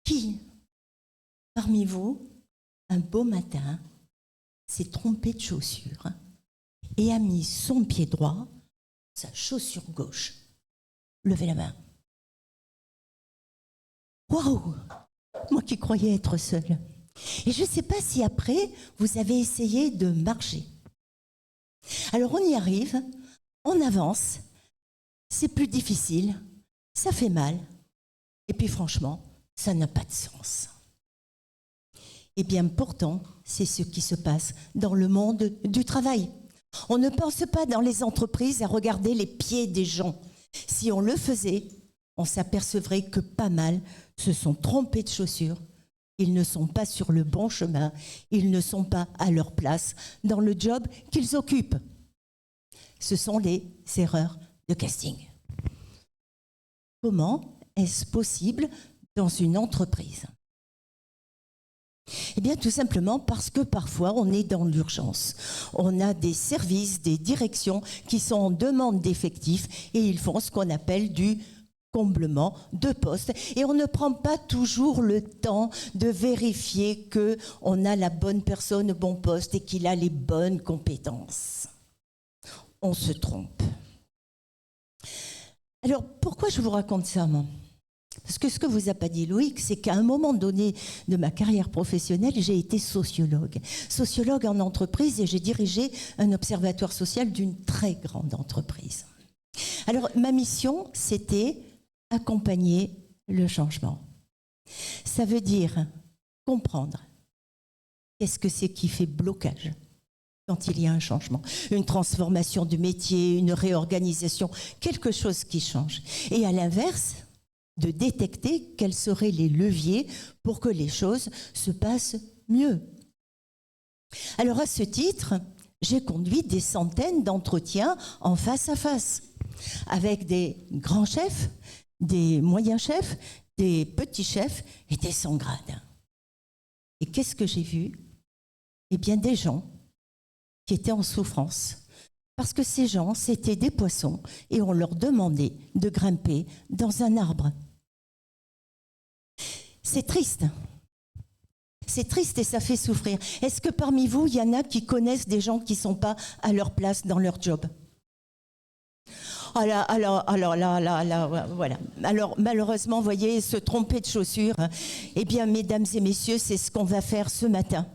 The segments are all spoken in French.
Qui, parmi vous, un beau matin, s'est trompé de chaussure et a mis son pied droit, sa chaussure gauche? Levez la main. Waouh! Moi qui croyais être seule. Et je ne sais pas si après, vous avez essayé de marcher. Alors on y arrive, on avance, c'est plus difficile, ça fait mal, et puis franchement, ça n'a pas de sens. Eh bien pourtant, c'est ce qui se passe dans le monde du travail. On ne pense pas dans les entreprises à regarder les pieds des gens. Si on le faisait, on s'apercevrait que pas mal se sont trompés de chaussures. Ils ne sont pas sur le bon chemin, ils ne sont pas à leur place dans le job qu'ils occupent. Ce sont les erreurs de casting. Comment est-ce possible dans une entreprise? Eh bien, tout simplement parce que parfois, on est dans l'urgence. On a des services, des directions qui sont en demande d'effectifs et ils font ce qu'on appelle du comblement de postes. Et on ne prend pas toujours le temps de vérifier qu'on a la bonne personne au bon poste et qu'il a les bonnes compétences. On se trompe. Alors, pourquoi je vous raconte ça, moi ? Parce que ce que vous a pas dit Loïc, c'est qu'à un moment donné de ma carrière professionnelle, j'ai été sociologue. Sociologue en entreprise et j'ai dirigé un observatoire social d'une très grande entreprise. Alors, ma mission, c'était accompagner le changement. Ça veut dire comprendre qu'est-ce que c'est qui fait blocage quand il y a un changement, une transformation du métier, une réorganisation, quelque chose qui change. Et à l'inverse, de détecter quels seraient les leviers pour que les choses se passent mieux. Alors à ce titre, j'ai conduit des centaines d'entretiens en face à face, avec des grands chefs, des moyens chefs, des petits chefs et des sans grade. Et qu'est-ce que j'ai vu? Eh bien des gens qui étaient en souffrance. Parce que ces gens, c'était des poissons et on leur demandait de grimper dans un arbre. C'est triste. C'est triste et ça fait souffrir. Est-ce que parmi vous, il y en a qui connaissent des gens qui ne sont pas à leur place dans leur job? Voilà. Alors, malheureusement, vous voyez, se tromper de chaussures, eh bien, mesdames et messieurs, c'est ce qu'on va faire ce matin.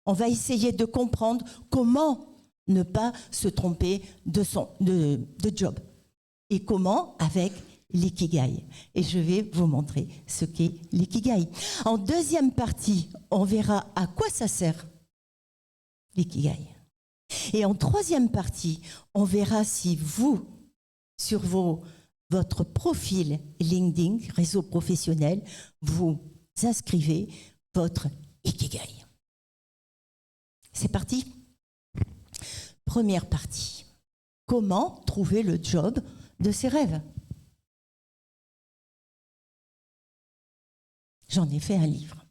On va essayer de comprendre comment ne pas se tromper de job. Et comment avec l'ikigai. Et je vais vous montrer ce qu'est l'ikigai. En deuxième partie, on verra à quoi ça sert, l'ikigai. Et en troisième partie, on verra si vous, sur votre profil LinkedIn, réseau professionnel, vous inscrivez votre ikigai. C'est parti. Première partie. Comment trouver le job de ses rêves? J'en ai fait un livre.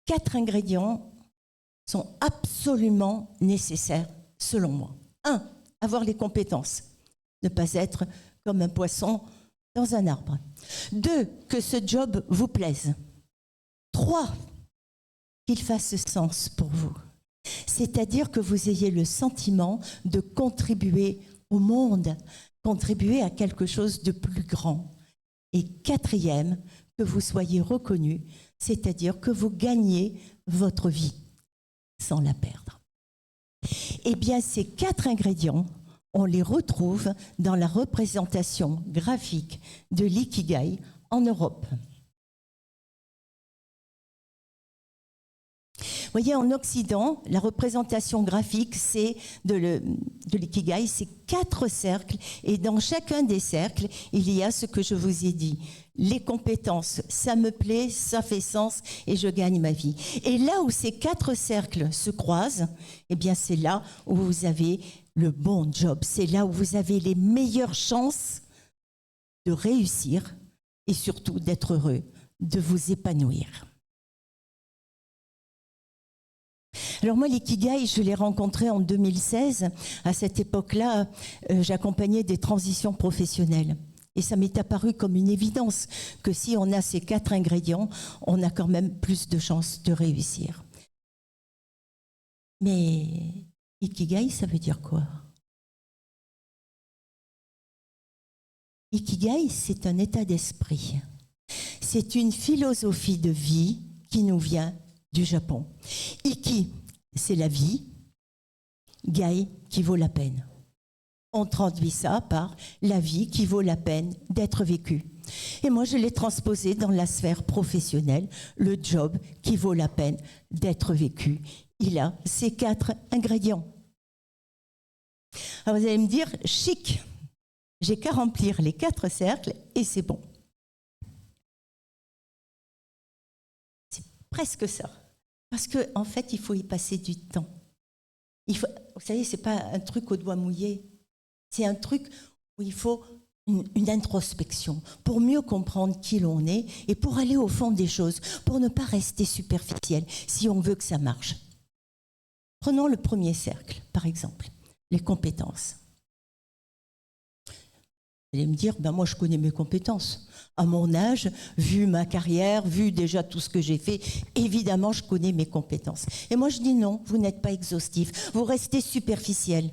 4 ingrédients sont absolument nécessaires, selon moi. 1. Avoir les compétences. Ne pas être comme un poisson dans un arbre. 2. Que ce job vous plaise. 3. Qu'il fasse sens pour vous. C'est-à-dire que vous ayez le sentiment de contribuer au monde, contribuer à quelque chose de plus grand. Et 4e, que vous soyez reconnu, c'est-à-dire que vous gagnez votre vie sans la perdre. Eh bien, ces 4 ingrédients, on les retrouve dans la représentation graphique de l'ikigai en Europe. Vous voyez, en Occident, la représentation graphique de l'ikigai, c'est 4 cercles. Et dans chacun des cercles, il y a ce que je vous ai dit. Les compétences, ça me plaît, ça fait sens et je gagne ma vie. Et là où ces 4 cercles se croisent, eh bien c'est là où vous avez le bon job. C'est là où vous avez les meilleures chances de réussir et surtout d'être heureux, de vous épanouir. Alors moi, l'ikigai, je l'ai rencontré en 2016. À cette époque-là, j'accompagnais des transitions professionnelles. Et ça m'est apparu comme une évidence que si on a ces 4 ingrédients, on a quand même plus de chances de réussir. Mais Ikigai, ça veut dire quoi? Ikigai, c'est un état d'esprit. C'est une philosophie de vie qui nous vient du Japon. Iki, c'est la vie. Gai, qui vaut la peine. On traduit ça par la vie qui vaut la peine d'être vécue. Et moi, je l'ai transposé dans la sphère professionnelle, le job qui vaut la peine d'être vécu. Il a ces 4 ingrédients. Alors vous allez me dire, chic, j'ai qu'à remplir les 4 cercles et c'est bon. C'est presque ça. Parce qu'en fait, il faut y passer du temps. Vous savez, ce n'est pas un truc au doigt mouillé. C'est un truc où il faut une introspection pour mieux comprendre qui l'on est et pour aller au fond des choses, pour ne pas rester superficiel si on veut que ça marche. Prenons le premier cercle, par exemple, les compétences. Vous allez me dire, ben moi je connais mes compétences. À mon âge, vu ma carrière, vu déjà tout ce que j'ai fait, évidemment je connais mes compétences. Et moi je dis non, vous n'êtes pas exhaustif, vous restez superficiel.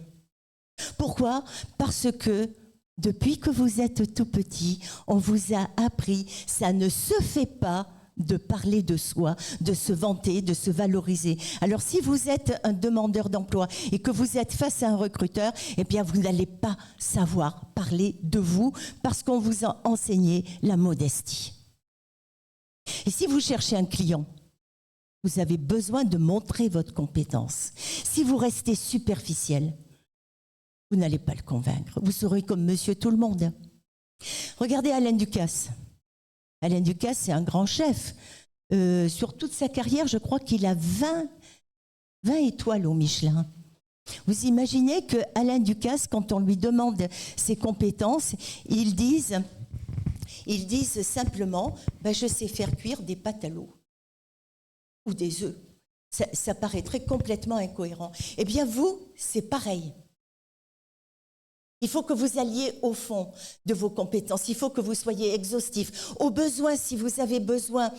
Pourquoi? Parce que depuis que vous êtes tout petit, on vous a appris, ça ne se fait pas de parler de soi, de se vanter, de se valoriser. Alors si vous êtes un demandeur d'emploi et que vous êtes face à un recruteur, eh bien vous n'allez pas savoir parler de vous parce qu'on vous a enseigné la modestie. Et si vous cherchez un client, vous avez besoin de montrer votre compétence. Si vous restez superficiel, vous n'allez pas le convaincre. Vous serez comme monsieur tout le monde. Regardez Alain Ducasse. Alain Ducasse, c'est un grand chef. Sur toute sa carrière, je crois qu'il a 20 étoiles au Michelin. Vous imaginez que Alain Ducasse, quand on lui demande ses compétences, ils disent simplement ben, « je sais faire cuire des pâtes à l'eau ou des œufs ». Ça paraîtrait complètement incohérent. Eh bien vous, c'est pareil. Il faut que vous alliez au fond de vos compétences. Il faut que vous soyez exhaustif. Au besoin, si vous avez besoin,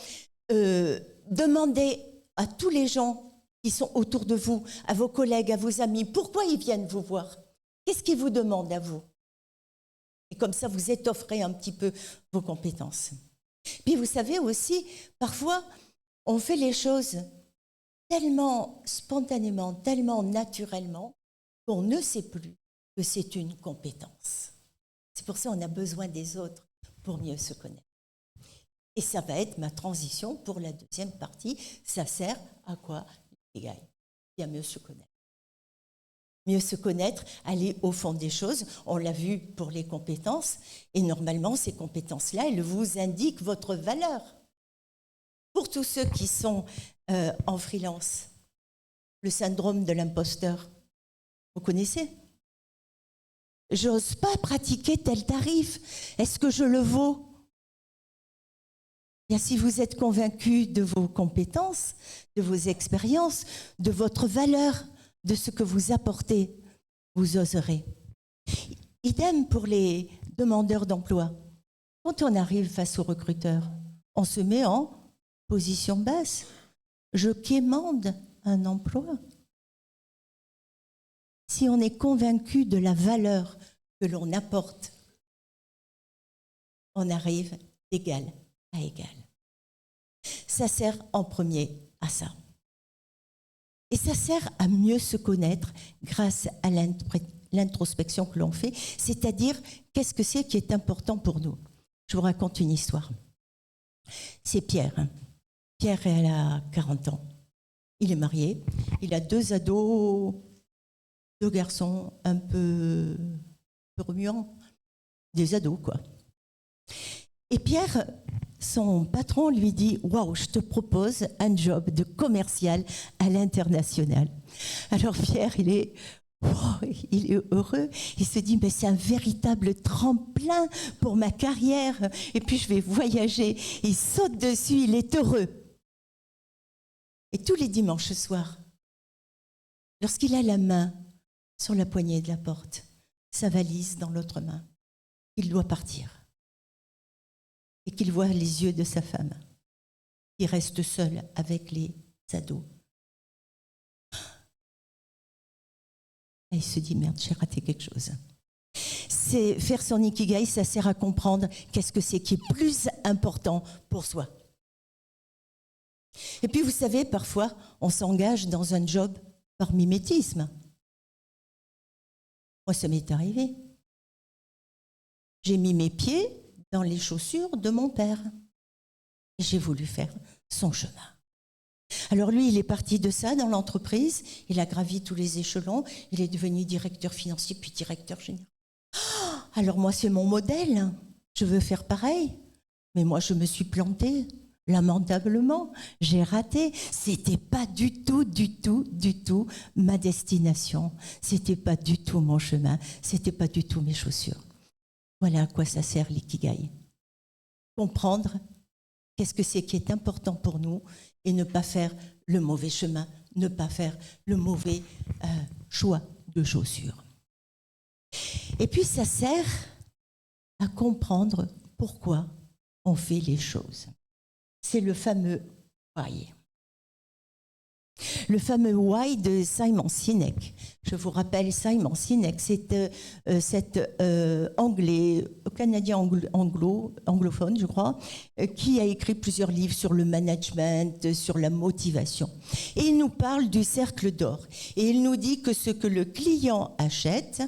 demandez à tous les gens qui sont autour de vous, à vos collègues, à vos amis, pourquoi ils viennent vous voir? Qu'est-ce qu'ils vous demandent à vous? Et comme ça, vous étofferez un petit peu vos compétences. Puis vous savez aussi, parfois, on fait les choses tellement spontanément, tellement naturellement, qu'on ne sait plus que c'est une compétence. C'est pour ça qu'on a besoin des autres pour mieux se connaître. Et ça va être ma transition pour la deuxième partie. Ça sert à quoi? Bien mieux se connaître. Mieux se connaître, aller au fond des choses. On l'a vu pour les compétences. Et normalement, ces compétences-là, elles vous indiquent votre valeur. Pour tous ceux qui sont en freelance, le syndrome de l'imposteur, vous connaissez? J'ose pas pratiquer tel tarif. Est-ce que je le vaux? Bien, si vous êtes convaincu de vos compétences, de vos expériences, de votre valeur, de ce que vous apportez, vous oserez. Idem pour les demandeurs d'emploi. Quand on arrive face aux recruteurs, on se met en position basse. Je quémande un emploi. Si on est convaincu de la valeur que l'on apporte, on arrive d'égal à égal. Ça sert en premier à ça. Et ça sert à mieux se connaître grâce à l'introspection que l'on fait, c'est-à-dire qu'est-ce que c'est qui est important pour nous. Je vous raconte une histoire. C'est Pierre. Pierre, elle a 40 ans. Il est marié. Il a 2 ados, 2 garçons un peu remuants, des ados, quoi. Et Pierre, son patron lui dit « Waouh, je te propose un job de commercial à l'international. » Alors Pierre, il est heureux. Il se dit « Mais c'est un véritable tremplin pour ma carrière. Et puis je vais voyager. » Il saute dessus, il est heureux. Et tous les dimanches soirs, lorsqu'il a la main sur la poignée de la porte, sa valise dans l'autre main, il doit partir. et qu'il voit les yeux de sa femme, qui reste seule avec les ados. Et il se dit, merde, j'ai raté quelque chose. C'est faire son ikigai, ça sert à comprendre qu'est-ce que c'est qui est plus important pour soi. Et puis, vous savez, parfois, on s'engage dans un job par mimétisme. Moi, ça m'est arrivé. J'ai mis mes pieds dans les chaussures de mon père. Et j'ai voulu faire son chemin. Alors lui, il est parti de ça dans l'entreprise. Il a gravi tous les échelons. Il est devenu directeur financier, puis directeur général. Alors moi, c'est mon modèle. Je veux faire pareil. Mais moi, je me suis plantée. Lamentablement, j'ai raté. C'était pas du tout ma destination. C'était pas du tout mon chemin. C'était pas du tout mes chaussures. Voilà à quoi ça sert l'ikigai. Comprendre qu'est-ce que c'est qui est important pour nous et ne pas faire le mauvais chemin, ne pas faire le mauvais choix de chaussures. Et puis ça sert à comprendre pourquoi on fait les choses. C'est le fameux why. Le fameux why de Simon Sinek. Je vous rappelle, Simon Sinek, c'est cet Anglais, Canadien anglophone, je crois, qui a écrit plusieurs livres sur le management, sur la motivation. Et il nous parle du cercle d'or. Et il nous dit que ce que le client achète,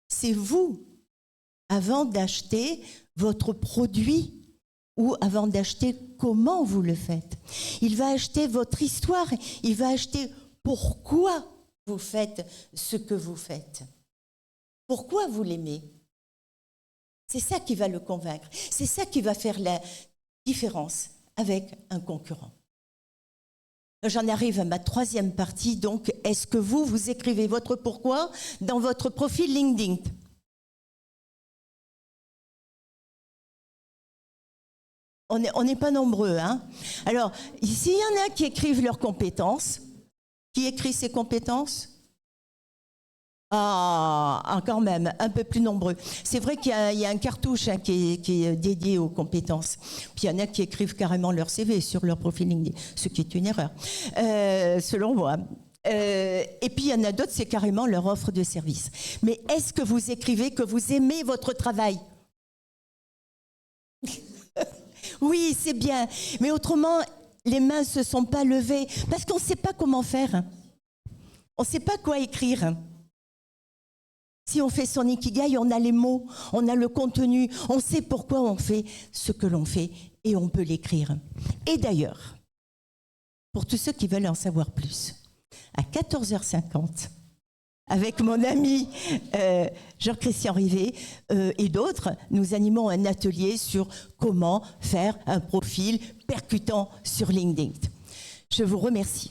c'est vous, avant d'acheter votre produit ou avant d'acheter comment vous le faites. Il va acheter votre histoire, il va acheter pourquoi vous faites ce que vous faites. Pourquoi vous l'aimez? C'est ça qui va le convaincre, c'est ça qui va faire la différence avec un concurrent. J'en arrive à ma troisième partie, donc est-ce que vous écrivez votre pourquoi dans votre profil LinkedIn? On n'est pas nombreux, hein. Alors, s'il y en a qui écrivent leurs compétences, qui écrit ses compétences? Ah, quand même, un peu plus nombreux. C'est vrai qu'il y a un cartouche qui est dédié aux compétences. Puis il y en a qui écrivent carrément leur CV sur leur profil LinkedIn, ce qui est une erreur, selon moi. Et puis il y en a d'autres, c'est carrément leur offre de service. Mais est-ce que vous écrivez que vous aimez votre travail? Oui, c'est bien. Mais autrement, les mains ne se sont pas levées parce qu'on ne sait pas comment faire. On ne sait pas quoi écrire. Si on fait son ikigai, on a les mots, on a le contenu, on sait pourquoi on fait ce que l'on fait et on peut l'écrire. Et d'ailleurs, pour tous ceux qui veulent en savoir plus, à 14h50, avec mon ami Jean-Christian Rivet et d'autres, nous animons un atelier sur comment faire un profil percutant sur LinkedIn. Je vous remercie.